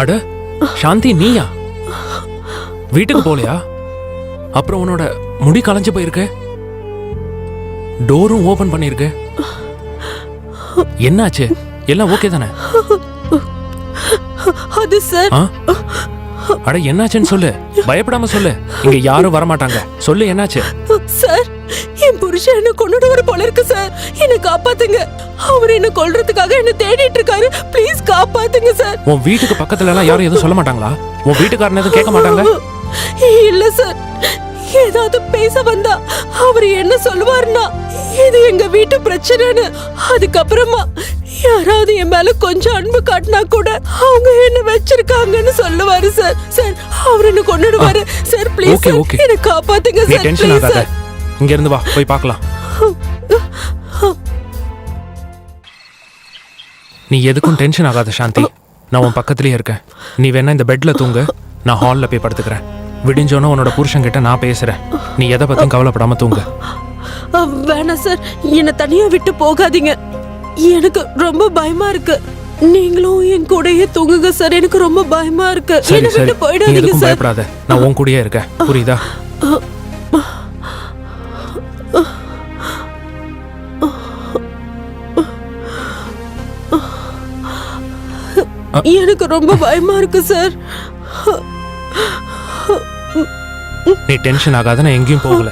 அட சாந்தி, நீயா? வீட்டுக்கு போலையா? அப்புறம் உன்னோட முடி கலைஞ்சு போயிருக்கு, டோரும் ஓபன் பண்ணிருக்கு. என்னாச்சு? எல்லாம் ஓகே தானே? அது சார். அட என்னாச்சுன்னு சொல்லு, பயப்படாம சொல்லு. இங்க யாரும் வரமாட்டாங்க. சொல்லு என்னாச்சு? சார், என் புருஷன் என்ன கொன்னுடுவாரு போல இருக்கு சார். என்ன காப்பாத்துங்க. அவர் என்ன கொல்றதுக்காக என்ன தேடிட்டு இருக்காரு. ப்ளீஸ் காப்பாத்துங்க சார். உன் வீட்டுக்கு பக்கத்துல எல்லாம் யாரும் எதுவும் சொல்ல மாட்டாங்களா? உன் வீட்டுக்காரன் எதுவும் கேட்க மாட்டாங்க? இல்ல சார், ஏதாவது பேச வந்தா அவர் என்ன சொல்லுவாருன்னா இது எங்க வீட்டு பிரச்சனைன்னு. அதுக்கப்புறமா யாராவது என் மேல கொஞ்சம் அன்பு காட்டினா கூட அவங்க என்ன வச்சிருக்காங்கன்னு சொல்லுவாரு சார். சார், அவர் என்ன கொன்னுடுவாரு சார். ப்ளீஸ் என்ன காப்பாத்துங்க சார். டென்ஷன் ஆகாத, இங்க இருந்து வா, போய் பார்க்கலாம். நீ எதுக்கும் டென்ஷன் ஆகாத சாந்தி, நான் உன் பக்கத்துலயே இருக்கேன். நீ வேணா இந்த பெட்ல தூங்கு, நான் ஹால்ல போய் படுத்துக்கிறேன். விடிஞ்சோன்னு உன்னோட புருஷன் கிட்ட நான் பேசுறேன். நீ எதை பத்தியும் கவலைப்படாம தூங்கு. வேணாம் சார், என்ன தனியா விட்டு போகாதீங்க. எனக்கு ரொம்ப பயமா இருக்கு. நீங்களும் என் கூடயே தூங்குங்க சார். எனக்கு ரொம்ப பயமா இருக்கு. என்ன விட்டு போயிடாதீங்க சார். பயப்படாத, நான் உன் கூடயே இருக்கேன். புரியுதா? எனக்கு ரொம்ப பயமா இருக்கு சார். நீ டென்ஷன் ஆகாத, நான் எங்கேயும் போகல.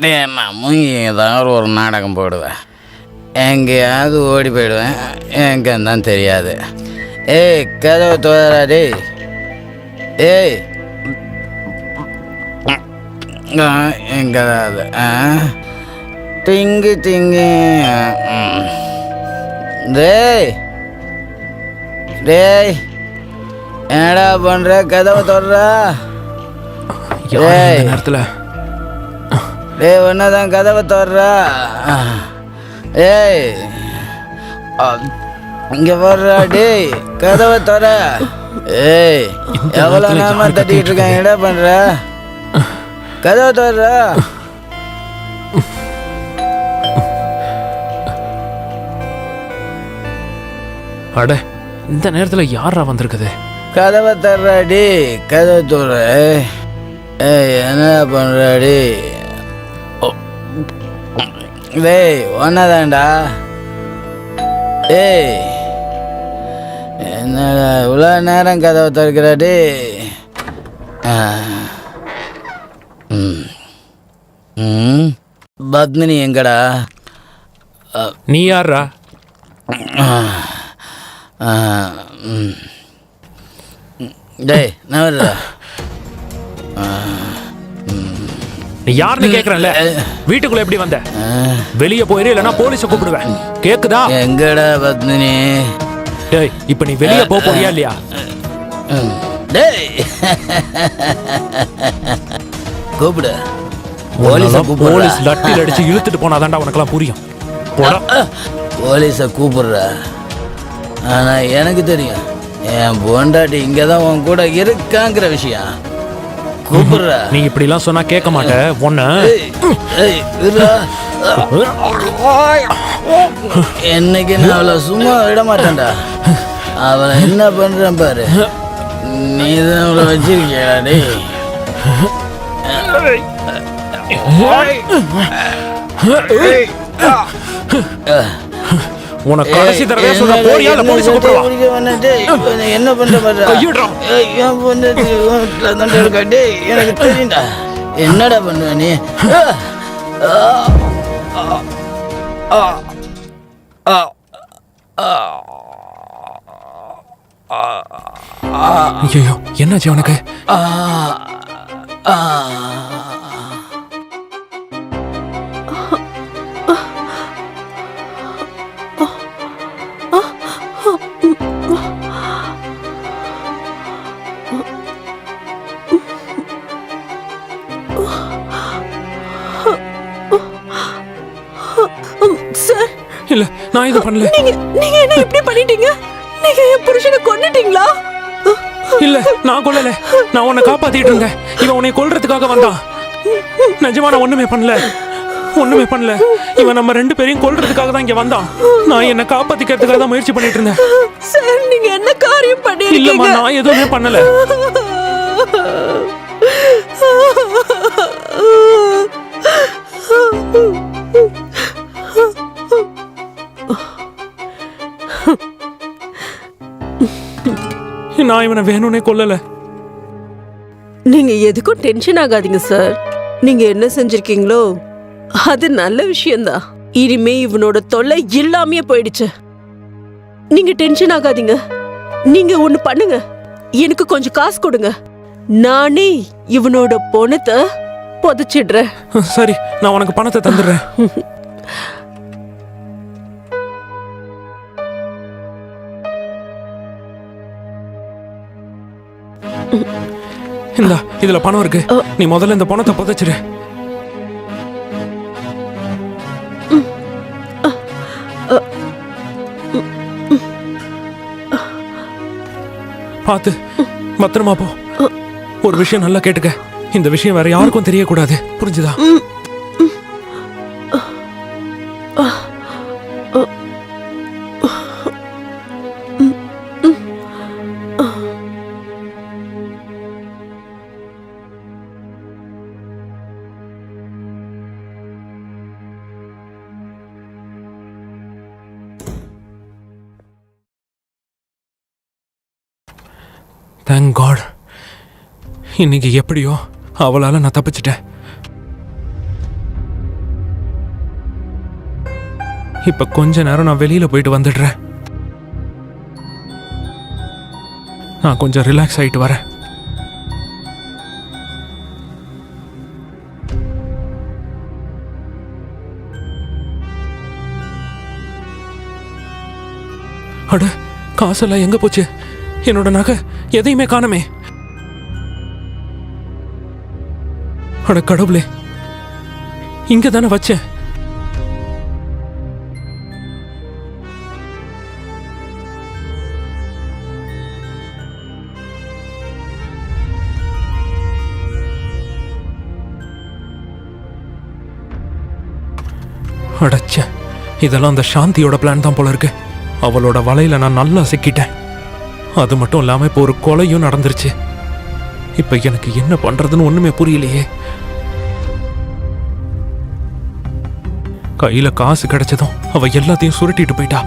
தினமும் ஏதாவது ஒரு நாடகம் போடுவேன். எங்கேயாவது ஓடி போயிடுவேன். எங்கன்னு தான் தெரியாது. ஏய், கதவை தோறா டேய். ஏய், எங்கேதாவது திங்கி திங்கி. டேய் டேய், என்னடா பண்ற? கதவை தோறா. டேய் நேரத்தில் டேய், ஒன்னதான் கதவை தோறா. ஏய் இங்க வர்றா டேய், கதவை தர. ஏய், எவ்வளவு நேரமா தட்டிக்கிட்டு இருக்காங்க, என்ன பண்ற? கதவை தர்றா. அட, இந்த நேரத்துல யாரா வந்திருக்குது? கதவை தர்றாடி, கதவை தோற. ஏய், என்ன பண்றாடி? டேய், ஒன்னாதான்டா. ஏய், என்னடா இவ்வளோ நேரம் கதவை திறக்கிறாடி? பத்மினி எங்கடா? நீ யாரா? டேய், நான் நீ யாருன்னு கேக்குறேன்ல, வீட்டுக்குள்ள எப்படி வந்த? வெளியே போயிரு, இல்லைன்னா போலீஸை கூப்பிடுவேன். கேக்குதா? எங்கடா பத்மினி? டேய், இப்ப நீ வெளியே போக போறியா இல்லையா? டேய், கூப்பிடு. போலீஸ் லட்டில் அடிச்சு இழுத்துட்டு போனாதான்டா உனக்கெல்லாம் புரியும். போலீஸை கூப்பிடுற, ஆனா எனக்கு தெரியும் என் பொண்டாட்டி இங்கதான் உன் கூட இருக்காங்கிற விஷயம். கூப்பிடுற. நீ இப்படி எல்லாம் சொன்னா கேட்க மாட்ட. ஒண்ணு என்னைக்கு நான் அவளை சும்மா விட மாட்டேன்டா. அவளை என்ன பண்றேன் பாரு. நீ தான் அவளை வச்சிருக்கியா டேய்? உனக்கு கடைசி தடவை சொல்ல போறியா இல்ல போலீஸ் கூப்பிடுவா? என்ன பண்ற பாரு. என் பொண்டாட்டி வீட்டுல தான் இருக்கா டேய், எனக்கு தெரியும்டா. என்னடா பண்ணுவ நீ? ஐயோ, என்னாச்சு உனக்கு? சார், இல்ல, நான் இது பண்ணல. நீங்க என்ன இப்படி பண்ணிட்டீங்க? நீங்க என் புருஷனை கொன்னுட்டீங்களா? இல்ல, நான் கொல்லல. நான் உன்னை காப்பாத்திட்டு இருந்தேன். இவன் உன்னை கொல்றதுக்காக வந்தான். நிஜமா நான் ஒண்ணுமே பண்ணல. இவன் நம்ம ரெண்டு பேரையும் கொல்றதுக்காக தான் இங்க வந்தான். நான் என்ன காப்பாத்திக்கிறதுக்காக தான் முயற்சி பண்ணிட்டு இருந்தேன். சார், நீங்க என்ன காரியம் பண்ணிருக்கீங்க? இல்லம்மா, நான் எதுவுமே பண்ணல. நான் இவனை வேணும்னே கொல்லல. நீங்க எதுக்கும் டென்ஷன் ஆகாதீங்க சார். நீங்க என்ன செஞ்சிருக்கீங்களோ அது நல்ல விஷயம்தான். இனிமே இவனோட தொல்லை இல்லாமையே போயிடுச்சு. நீங்க டென்ஷன் ஆகாதீங்க. நீங்க ஒண்ணு பண்ணுங்க, எனக்கு கொஞ்சம் காசு கொடுங்க. நானே இவனோட பணத்தை புதைச்சிடுறேன். சரி, நான் உனக்கு பணத்தை தந்துடுறேன். இந்தா, இதுல பணம் இருக்கு. நீ முதல்ல இந்த பணத்தை புதைச்சிரு. பார்த்து பத்திரமா போ. ஒரு விஷயம் நல்லா கேட்டுக்க, இந்த விஷயம் வேற யாருக்கும் தெரியக்கூடாது, புரிஞ்சுதா? Thank God. இன்னைக்கு எப்படியோ அவளால நான் தப்பிச்சிட்டேன். இப்ப கொஞ்ச நேரம் நான் வெளியில போயிட்டு வந்துடுறேன். நான் கொஞ்சம் ரிலாக்ஸ் ஆயிட்டு வரேன். அட, காசெல்லாம் எங்க போச்சு? என்னோட நகை எதையுமே காணமே. அட கடவுளே, இங்க தானே வச்சேன். அடச்சே, இதெல்லாம் அந்த சாந்தியோட பிளான் தான் போல இருக்கு. அவளோட வலையில நான் நல்லா சிக்கிட்டேன். அது மட்டும் இல்லாம இப்போ ஒரு கொலையும் நடந்துருச்சு. இப்ப எனக்கு என்ன பண்றதுன்னு ஒண்ணுமே புரியலையே. கையில காசு கிடைச்சதும் அவ எல்லாத்தையும் சுருட்டிட்டு போயிட்டா.